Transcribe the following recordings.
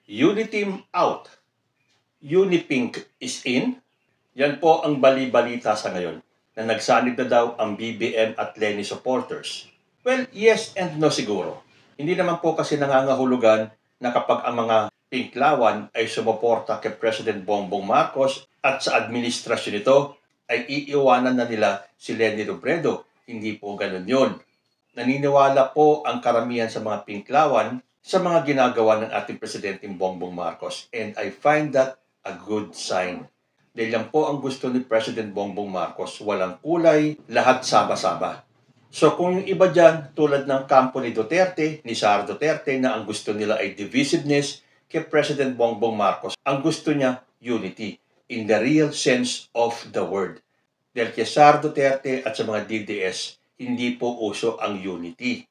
Uniteam out. Unipink is in. Yan po ang bali-balita sa ngayon na nagsanib na daw ang BBM at Leni supporters. Well, yes and no siguro. Hindi naman po kasi nangangahulugan na kapag ang mga pinklawan ay sumuporta kay President Bongbong Marcos at sa administrasyon nito ay iiwanan na nila si Leni Robredo. Hindi po ganun yun. Naniniwala po ang karamihan sa mga pinklawan sa mga ginagawa ng ating Presidente Bongbong Marcos. And I find that a good sign. Dahil yan po ang gusto ni President Bongbong Marcos. Walang kulay, lahat saba-saba. So kung yung iba dyan, tulad ng kampo ni Duterte, ni Sara Duterte, na ang gusto nila ay divisiveness, kay President Bongbong Marcos, ang gusto niya, unity. In the real sense of the word. Dahil kay Sara Duterte at sa mga DDS, hindi po uso ang unity.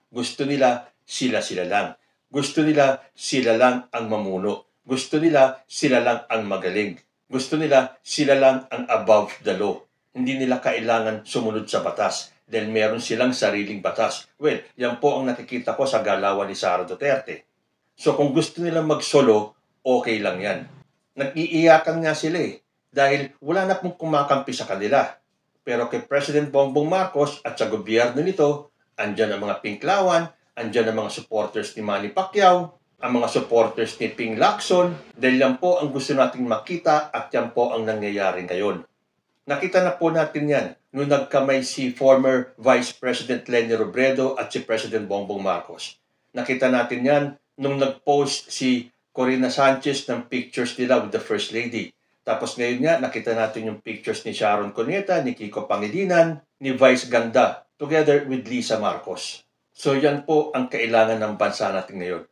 Gusto nila, sila-sila lang. Gusto nila, sila lang ang mamuno. Gusto nila, sila lang ang magaling. Gusto nila, sila lang ang above the law. Hindi nila kailangan sumunod sa batas dahil meron silang sariling batas. Well, yan po ang nakikita ko sa galawan ni Sara Duterte. So kung gusto nilang mag-solo, okay lang yan. Nag-iiyakan nga sila dahil wala na pong kumakampi sa kanila. Pero kay President Bongbong Marcos at sa gobyerno nito, andyan ang mga pinklawan, andyan ang mga supporters ni Manny Pacquiao, ang mga supporters ni Ping Lacson, dahil yan po ang gusto nating makita at yan po ang nangyayari ngayon. Nakita na po natin yan nung nagkamay si former Vice President Leni Robredo at si President Bongbong Marcos. Nakita natin yan nung nag-post si Corina Sanchez ng pictures nila with the First Lady. Tapos ngayon nga, nakita natin yung pictures ni Sharon Cuneta, ni Kiko Pangilinan, ni Vice Ganda, together with Lisa Marcos. So yan po ang kailangan ng bansa natin ngayon,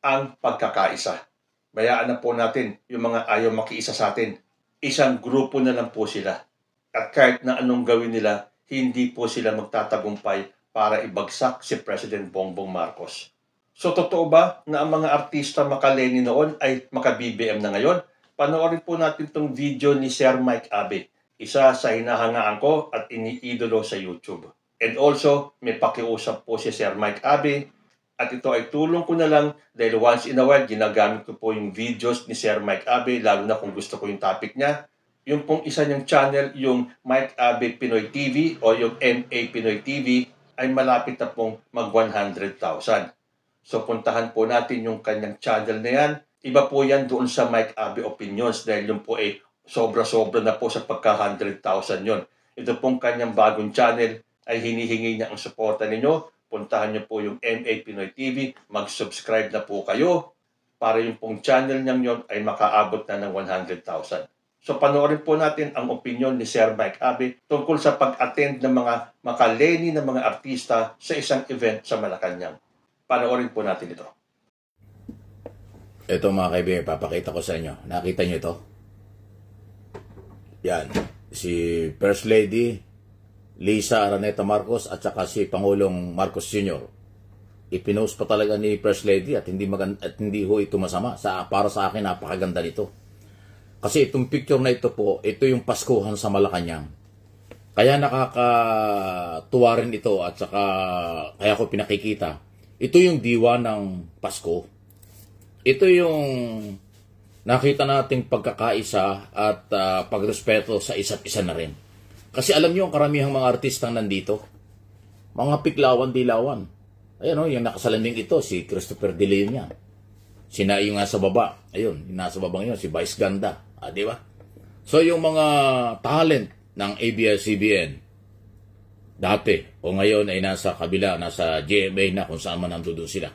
ang pagkakaisa. Bayaan na po natin yung mga ayaw makiisa sa atin. Isang grupo na lang po sila. At kahit na anong gawin nila, hindi po sila magtatagumpay para ibagsak si President Bongbong Marcos. So totoo ba na ang mga artista makaleni noon ay maka-BBM na ngayon? Panoorin po natin itong video ni Sir Mike Abe, isa sa hinahangaan ko at iniidolo sa YouTube. And also, may pakiusap po si Sir Mike Abe at ito ay tulong ko na lang dahil once in a while ginagamit ko po yung videos ni Sir Mike Abe, lalo na kung gusto ko yung topic niya. Yung pong isa niyang channel, yung Mike Abe Pinoy TV o yung MA Pinoy TV ay malapit na pong mag 100,000. So puntahan po natin yung kanyang channel na yan. Iba po yan doon sa Mike Abe Opinions dahil yung po ay sobra-sobra na po sa pagka 100,000 yon. Ito pong kanyang bagong channel ay hinihingi niya ang suporta ninyo. Puntahan niyo po yung MA Pinoy TV, mag-subscribe na po kayo para yung pong channel niyang yon ay makaabot na ng 100,000. So panoorin po natin ang opinion ni Sir Mike Abe tungkol sa pag-attend ng mga makaleni ng mga artista sa isang event sa Malacanang. Panoorin po natin ito. Ito mga kaibigan, papakita ko sa inyo. Nakita nyo ito? Yan. Si First Lady Lisa Araneta Marcos at saka si Pangulong Marcos Jr. Ipinost pa talaga ni First Lady at hindi maganda, at hindi ho ito masama. Para sa akin, napakaganda nito. Kasi itong picture na ito po, ito yung Paskuhan sa Malacanang. Kaya nakakatuwa rin ito at saka kaya ko pinakikita. Ito yung diwa ng Pasko. Ito yung nakita nating pagkakaisa at pagrespeto sa isa't isa na rin. Kasi alam niyo ang karamihang mga artistang nandito, mga piklawan-dilawan. Ayan o, yung nakasalanding ito, si Christopher De Leon yan. Yung nga sa baba, ayun, yung nasa baba ngayon, si Vice Ganda. Di ba? So yung mga talent ng ABS-CBN, dati o ngayon ay nasa kabila, nasa GMA na kung saan man nandoon sila.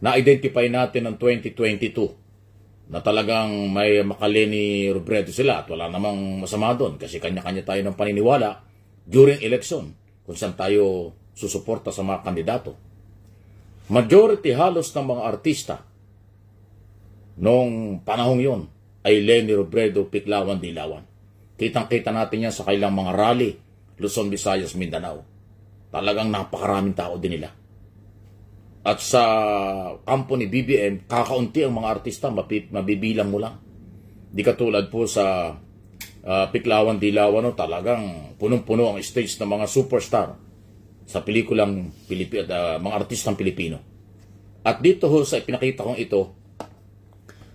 Na-identify natin ng 2022 na talagang may makaleni Robredo sila at wala namang masama doon kasi kanya-kanya tayo ng paniniwala during election kung saan tayo susuporta sa mga kandidato. Majority halos ng mga artista noong panahong yon ay Leni Robredo, Piklawan-Dilawan. Kitang-kita natin yan sa kailang mga rally, Luzon, Visayas, Mindanao. Talagang napakaraming tao din nila. At sa kampo ni BBM, kakaunti ang mga artista, mabibilang mo lang. Di katulad po sa Piklawan-Dilawan, no, talagang punong-puno ang stage ng mga superstar sa pelikulang mga artistang Pilipino. At dito ho sa ipinakita kong ito,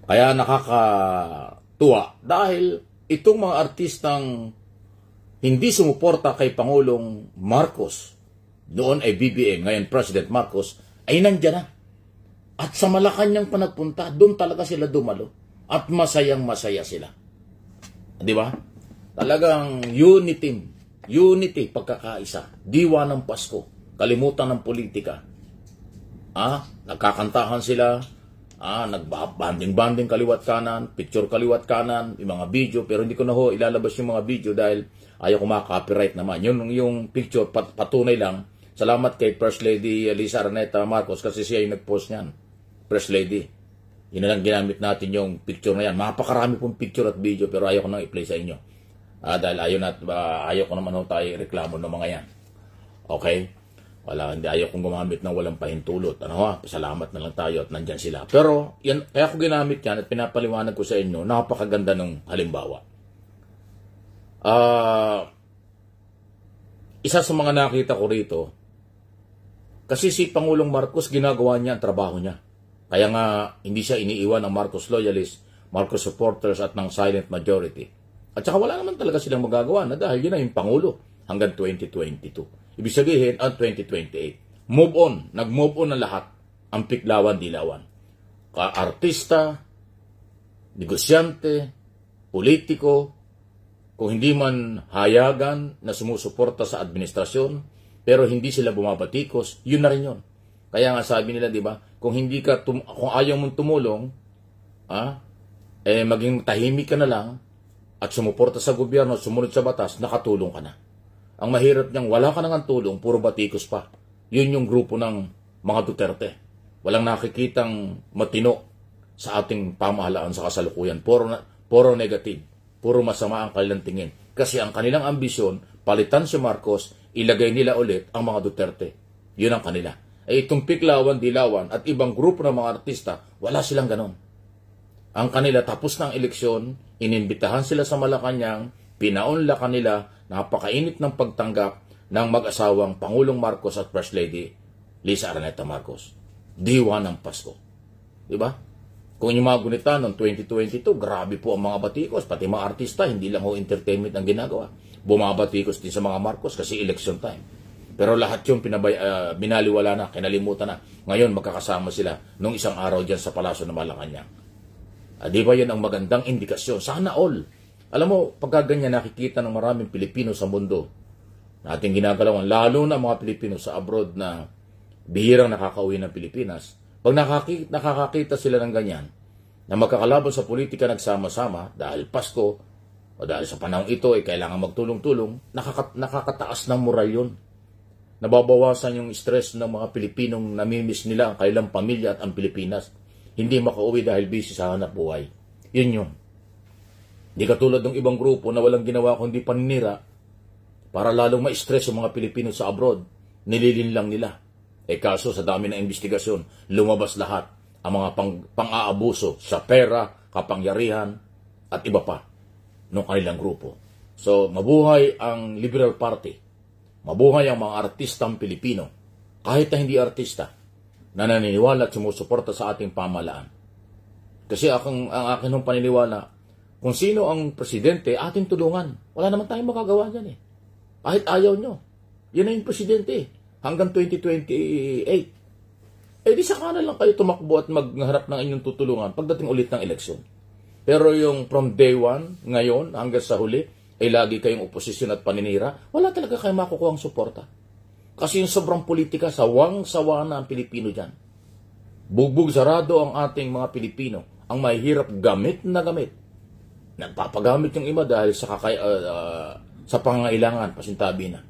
Kaya nakakatuwa dahil itong mga artistang hindi sumuporta kay Pangulong Marcos, noon ay BBM, ngayon President Marcos, ay nandiyan na. At sa Malacanang pa nagpunta, doon talaga sila dumalo. At masayang-masaya sila. Di ba? Talagang unity, pagkakaisa, diwa ng Pasko, kalimutan ng politika. Nagkakantahan sila, nagbabanding-banding kaliwat kanan, picture kaliwat kanan, yung mga video, pero hindi ko na ilalabas yung mga video dahil ayaw ko copyright naman. Yung picture, patunay lang. Salamat kay First Lady Lisa Araneta Marcos kasi siya yung nag-post niyan. First Lady. Yun na lang ginamit natin yung picture na yan. Mapakarami pong picture at video pero ayaw ko nang i-play sa inyo. Dahil ayaw ko naman tayo reklamo ng mga yan. Okay? Hindi ayaw kong gumamit ng walang pahintulot. Salamat na lang tayo at nandyan sila. Pero yan, kaya ko ginamit yan at pinapaliwanag ko sa inyo, napakaganda ng halimbawa. Isa sa mga nakita ko rito, kasi si Pangulong Marcos, ginagawa niya ang trabaho niya. Kaya nga, hindi siya iniiwan ng Marcos loyalists, Marcos supporters at ng silent majority. At saka wala naman talaga silang magagawa na dahil yun na yung Pangulo hanggang 2022. Ibig sabihin, ang 2028. Move on. Nag-move on na lahat. Ang piklawan, dilawan. Artista, negosyante, politiko, kung hindi man hayagan na sumusuporta sa administrasyon, pero hindi sila bumabatikos, yun na rin yun. Kaya nga sabi nila, di ba, kung ayaw mong tumulong, maging tahimik ka na lang at sumuporta sa gobyerno, sumunod sa batas, nakatulong ka na. Ang mahirap niyang wala ka nang tulong, puro batikos pa. Yun yung grupo ng mga Duterte. Walang nakikitang matino sa ating pamahalaan sa kasalukuyan. Puro negative, puro masama ang kanilang tingin. Kasi ang kanilang ambisyon, palitan si Marcos, ilagay nila ulit ang mga Duterte. Yun ang kanila. Itong piklawan, dilawan at ibang grupo ng mga artista, wala silang ganon. Ang kanila, tapos ng eleksyon, inimbitahan sila sa Malacanang, pinaunla kanila, napakainit ng pagtanggap ng mag-asawang Pangulong Marcos at First Lady Lisa Araneta Marcos. Diwa ng Pasko. Diba? Kung yung mga gunita noong 2022, grabe po ang mga batikos, pati mga artista, hindi lang entertainment ang ginagawa. Bumabatikos din sa mga Marcos kasi election time. Pero lahat yung binaliwala na, kinalimutan na. Ngayon, magkakasama sila nung isang araw dyan sa Palasyo ng Malacanang. Di ba yan ang magandang indikasyon? Sana all. Alam mo, pagka ganyan nakikita ng maraming Pilipino sa mundo, na ating ginagalawan, lalo na mga Pilipino sa abroad na bihirang nakakauwi ng Pilipinas, pag nakakakita sila ng ganyan, na magkakalaban sa politika nagsama-sama, dahil Pasko, o dahil sa panahon ito ay kailangan magtulong-tulong, nakakataas ng moral yun. Nababawasan yung stress ng mga Pilipinong namimiss nila ang kailang pamilya at ang Pilipinas. Hindi makauwi dahil busy sa hanap buhay. Yun yun. Di katulad ng ibang grupo na walang ginawa kundi paninira para lalong ma-stress yung mga Pilipino sa abroad. Nililin lang nila. Kaso sa dami ng investigasyon, lumabas lahat ang mga pang-aabuso sa pera, kapangyarihan, at iba pa ng kanilang grupo. So, mabuhay ang Liberal Party. Mabuhay ang mga artistang Pilipino, kahit na hindi artista, na naniniwala at sumusuporta sa ating pamahalaan. Kasi ang akin ng paniniwala, kung sino ang presidente, ating tulungan. Wala naman tayong magagawa dyan eh. Kahit ayaw nyo. Yan na yung presidente eh. Hanggang 2028. Di saka na lang kayo tumakbo at magharap ng inyong tutulungan pagdating ulit ng eleksyon. Pero yung from day one, ngayon, hanggang sa huli, lagi kayong oposisyon at paninira, wala talaga kayong makukuha ang suporta. Kasi yung sobrang politika, sawang-sawa na ang Pilipino dyan. Bugbog sarado ang ating mga Pilipino. Ang mahihirap gamit na gamit. Nagpapagamit yung iba dahil sa pangangailangan, pasintabi na.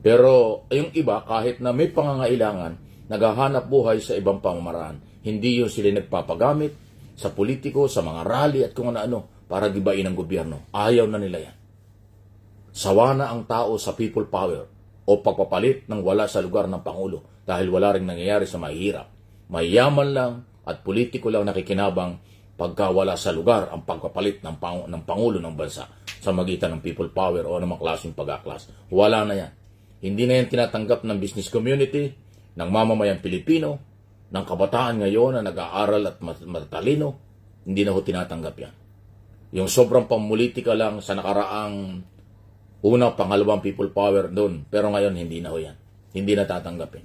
Pero yung iba, kahit na may pangangailangan, naghahanap buhay sa ibang pamamaraan. Hindi yun sila nagpapagamit sa politiko, sa mga rally at kung ano-ano para gibain ang gobyerno. Ayaw na nila yan. Sawa na ang tao sa people power o pagpapalit ng wala sa lugar ng Pangulo dahil wala rin nangyayari sa mahihirap. Mayaman lang at politiko lang nakikinabang pagka wala sa lugar ang pagpapalit ng Pangulo ng bansa sa magitan ng people power o ng mga klaseng pag-aklas. Wala na yan. Hindi na yan tinatanggap ng business community, ng mamamayang Pilipino, ng kabataan ngayon na nag-aaral at matalino, hindi na ho tinatanggap yan. Yung sobrang pamulitika lang sa nakaraang una, pangalawang people power doon, pero ngayon hindi na ho yan. Hindi na tatanggapin.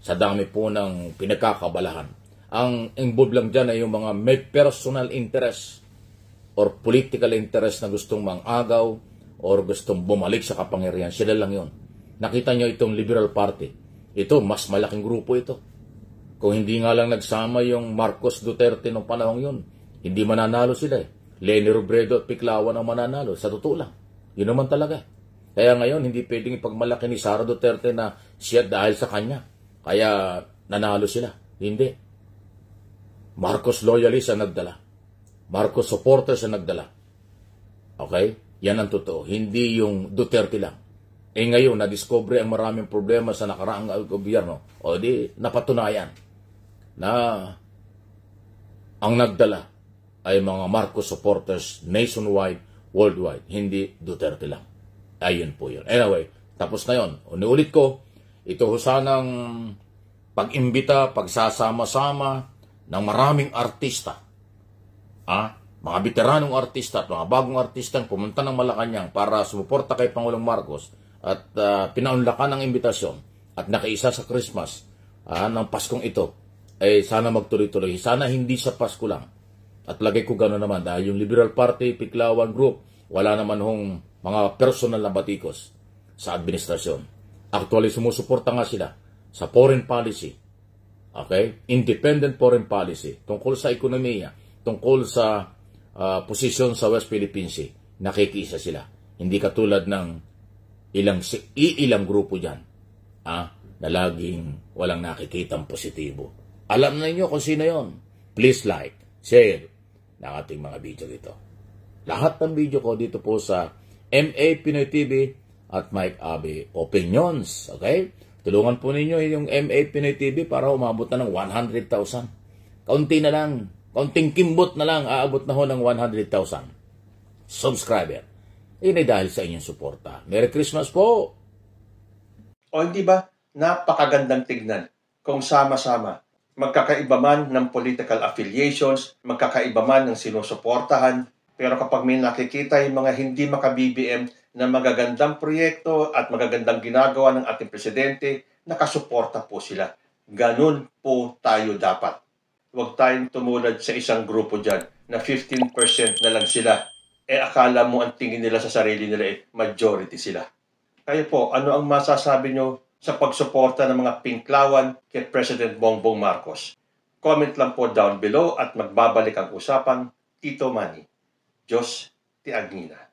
Sa dami po ng pinagkakabalahan. Ang involved lang dyan ay yung mga may personal interest or political interest na gustong mangagaw or gustong bumalik sa kapangyarihan. Sila lang yon. Nakita nyo itong Liberal Party. Ito, mas malaking grupo ito. Kung hindi nga lang nagsama yung Marcos Duterte noong panahon yun, hindi mananalo sila eh. Leni Robredo at Piclawan ang mananalo. Sa totoo lang. Yun naman talaga. Kaya ngayon, hindi pwedeng ipagmalaki ni Sara Duterte na siya dahil sa kanya. Kaya nanalo sila. Hindi. Marcos loyalists ang nagdala. Marcos supporters ang nagdala. Okay? Yan ang totoo. Hindi yung Duterte lang. Eh ngayon, na-discover ang maraming problema sa nakaraang gobyerno. O di, napatunayan na ang nagdala ay mga Marcos supporters nationwide, worldwide. Hindi Duterte lang. Ayun po yun. Anyway, tapos na yun. Ulit ko, ito sanang pag-imbita, pagsasama-sama ng maraming artista. Mga veteranong artista at mga bagong artistang pumunta ng Malacanang para sumuporta kay Pangulong Marcos at pinaunlakan ng imbitasyon at nakaisa sa Christmas ng Paskong ito. Sana magtuloy-tuloy. Sana hindi sa Pasko lang. At lagay ko gano'n naman dahil yung Liberal Party, Piclawan Group, wala naman hong mga personal na batikos sa administrasyon. Actually, sumusuporta nga sila sa foreign policy. Okay? Independent foreign policy. Tungkol sa ekonomiya, tungkol sa posisyon sa West Philippine Sea. Nakikisa sila. Hindi katulad ng ilang grupo dyan na laging walang nakikitang positibo. Alam na niyo kung sino yon. Please like, share ng ating mga video dito. Lahat ng video ko dito po sa MA Pinoy TV at Mike Abe Opinions. Okay? Tulungan po ninyo yung MA Pinoy TV para umabot na ng 100,000. Kaunti na lang. Kaunting kimbot na lang, aabot na ho ng 100,000 subscriber. Ay dahil sa inyong suporta. Merry Christmas po! O hindi ba, napakagandang tignan kung sama-sama. Magkakaiba man ng political affiliations, magkakaiba man ng sinusuportahan, pero kapag may nakikita yung mga hindi maka-BBM na magagandang proyekto at magagandang ginagawa ng ating presidente, nakasuporta po sila. Ganun po tayo dapat. Huwag tayong tumulad sa isang grupo dyan na 15% na lang sila. Akala mo ang tingin nila sa sarili nila majority sila. Kayo po, ano ang masasabi nyo sa pagsuporta ng mga Pinklawan kay President Bongbong Marcos? Comment lang po down below at magbabalik ang usapan. Tito Manny. Diyos ti Agnina.